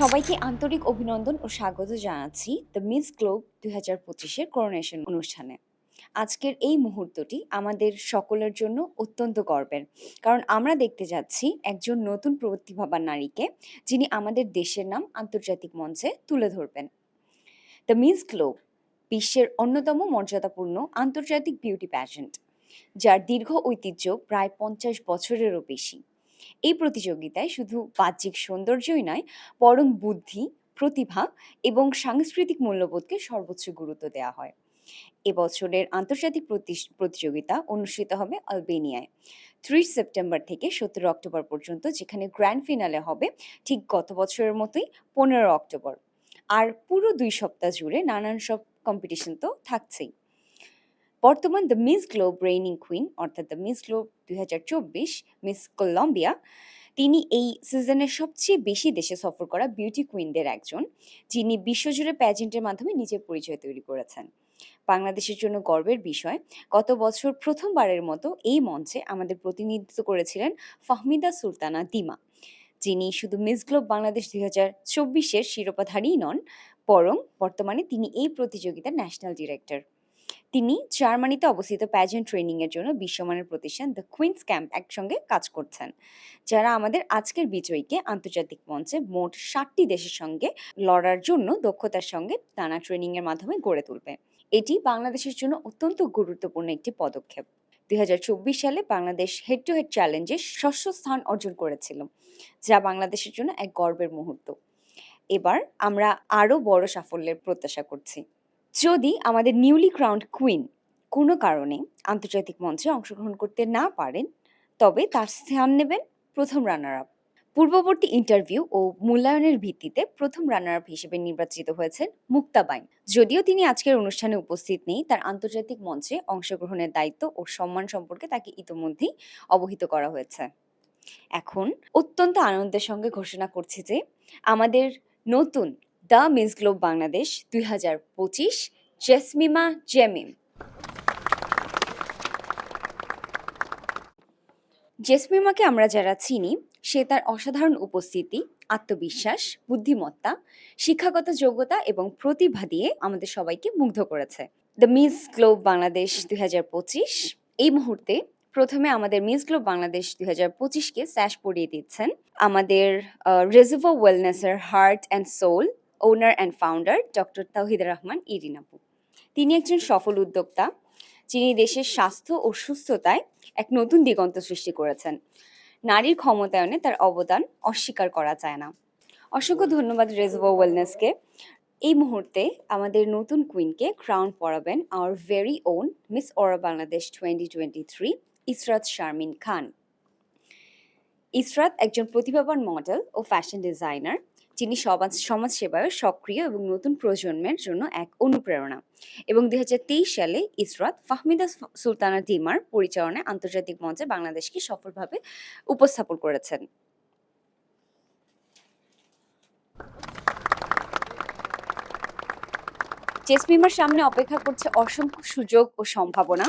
সবাইকে আন্তরিক অভিনন্দন ও স্বাগত জানাচ্ছি দ্য মিস গ্লোব 2025-এর করোনেশন অনুষ্ঠানে। আজকের এই মুহূর্তটি আমাদের সকলের জন্য অত্যন্ত গর্বের, কারণ আমরা দেখতে যাচ্ছি একজন নতুন প্রতিভাবান নারীকে, যিনি আমাদের দেশের নাম আন্তর্জাতিক মঞ্চে তুলে ধরবেন। দ্য মিস গ্লোব বিশ্বের অন্যতম মর্যাদাপূর্ণ আন্তর্জাতিক বিউটি প্যাজেন্ট, যার দীর্ঘ ঐতিহ্য প্রায় 50 বছরেরও বেশি। এই প্রতিযোগিতায় শুধু বাহ্যিক সৌন্দর্যই নয়, বরং বুদ্ধি, প্রতিভা এবং সাংস্কৃতিক মূল্যবোধকে সর্বোচ্চ গুরুত্ব দেওয়া হয়। এবছরের আন্তর্জাতিক প্রতিযোগিতা অনুষ্ঠিত হবে আলবেনিয়ায় 30 সেপ্টেম্বর থেকে 17 অক্টোবর পর্যন্ত, যেখানে গ্র্যান্ড ফিনালে হবে ঠিক গত বছরের মতোই 15 অক্টোবর। আর পুরো 2 সপ্তাহ জুড়ে নানান সব কম্পিটিশন তো থাকছেই। বর্তমান the Miss Globe reigning queen অর্থাৎ the Miss Globe 2024 Miss Colombia, তিনি এই সিজনের সবচেয়ে বেশি দেশে সফর করা বিউটি কুইনদের একজন, যিনি বিশ্বজুড়ে প্যাজেন্টের মাধ্যমে নিজের পরিচয় তৈরি করেছেন। বাংলাদেশের জন্য গর্বের বিষয়, গত বছর প্রথমবারের মতো এই মঞ্চে আমাদের প্রতিনিধিত্ব করেছিলেন ফাহমিদা সুলতানা দিমা, যিনি শুধু মিস গ্লোব বাংলাদেশ 2024-এর শিরোপাধারীই নন, বরং বর্তমানে তিনি এই প্রতিযোগিতার ন্যাশনাল ডিরেক্টর। তিনি জার্মানিতে অবস্থিত প্যাজেন্ট ট্রেনিংয়ের জন্য বিশ্বমানের প্রতিষ্ঠান দ্য কুইন্স ক্যাম্প একসঙ্গে কাজ করছেন, যারা আমাদের আজকের বিজয়ীকে আন্তর্জাতিক মঞ্চে মোট 60টি দেশের সঙ্গে লড়ার জন্য দক্ষতার সঙ্গে টানা ট্রেনিংয়ের মাধ্যমে গড়ে তুলবে। এটি বাংলাদেশের জন্য অত্যন্ত গুরুত্বপূর্ণ একটি পদক্ষেপ। 2024 সালে বাংলাদেশ হেড টু হেড চ্যালেঞ্জে ষষ্ঠ স্থান অর্জন করেছিল, যা বাংলাদেশের জন্য এক গর্বের মুহূর্ত। এবার আমরা আরও বড় সাফল্যের প্রত্যাশা করছি। যদি আমাদের নিউলি ক্রাউন্ড কুইন কোনো কারণে আন্তর্জাতিক মঞ্চে অংশগ্রহণ করতে না পারেন, তবে তার স্থান নেবেন প্রথম রানার আপ। পূর্ববর্তী ইন্টারভিউ ও মূল্যায়নের ভিত্তিতে প্রথম রানার আপ হিসেবে নির্বাচিত হয়েছেন মুক্তা বাইন। যদিও তিনি আজকের অনুষ্ঠানে উপস্থিত নেই, তার আন্তর্জাতিক মঞ্চে অংশগ্রহণের দায়িত্ব ও সম্মান সম্পর্কে তাকে ইতোমধ্যেই অবহিত করা হয়েছে। এখন অত্যন্ত আনন্দের সঙ্গে ঘোষণা করছি যে আমাদের নতুন দ্য মিস গ্লোব বাংলাদেশ 2025 জেসমিমা জেমিম। জেসমিমাকে আমরা যারা চিনি, সে তার অসাধারণ উপস্থিতি, আত্মবিশ্বাস, বুদ্ধিমত্তা, শিক্ষাগত যোগ্যতা এবং প্রতিভা দিয়ে আমাদের সবাইকে মুগ্ধ করেছে। দ্য মিস গ্লোব বাংলাদেশ 2025 এই মুহূর্তে প্রথমে আমাদের মিস গ্লোব বাংলাদেশ 2025-কে স্যাশ পরিয়ে দিচ্ছেন আমাদের রেজার্ভো ওয়েলনেসের heart and soul owner and founder doctor Tawhida Rahman Irin আপু। তিনি একজন সফল উদ্যোক্তা, যিনি দেশের স্বাস্থ্য ও সুস্থতায় এক নতুন দিগন্ত সৃষ্টি করেছেন। নারীর ক্ষমতায়নে তার অবদান অস্বীকার করা যায় না। অসংখ্য ধন্যবাদ রেজার্ভো ওয়েলনেসকে। এই মুহূর্তে আমাদের নতুন কুইনকে ক্রাউন পরাবেন our very own Miss Aura Bangladesh 2023 Israt Sharmin Khan. Israt একজন প্রতিভাবান মডেল ও ফ্যাশন ডিজাইনার, যিনি সমাজসেবায় সক্রিয় এবং নতুন প্রজন্মের জন্য এক অনুপ্রেরণা। এবং 2023 সালে ইসরাত ফাহমিদা সুলতানা দিমার পরিচালনায় আন্তর্জাতিক মঞ্চে বাংলাদেশকে সফলভাবে উপস্থাপন করেছেন। জেসমিমার সামনে অপেক্ষা করছে অসংখ্য সুযোগ ও সম্ভাবনা।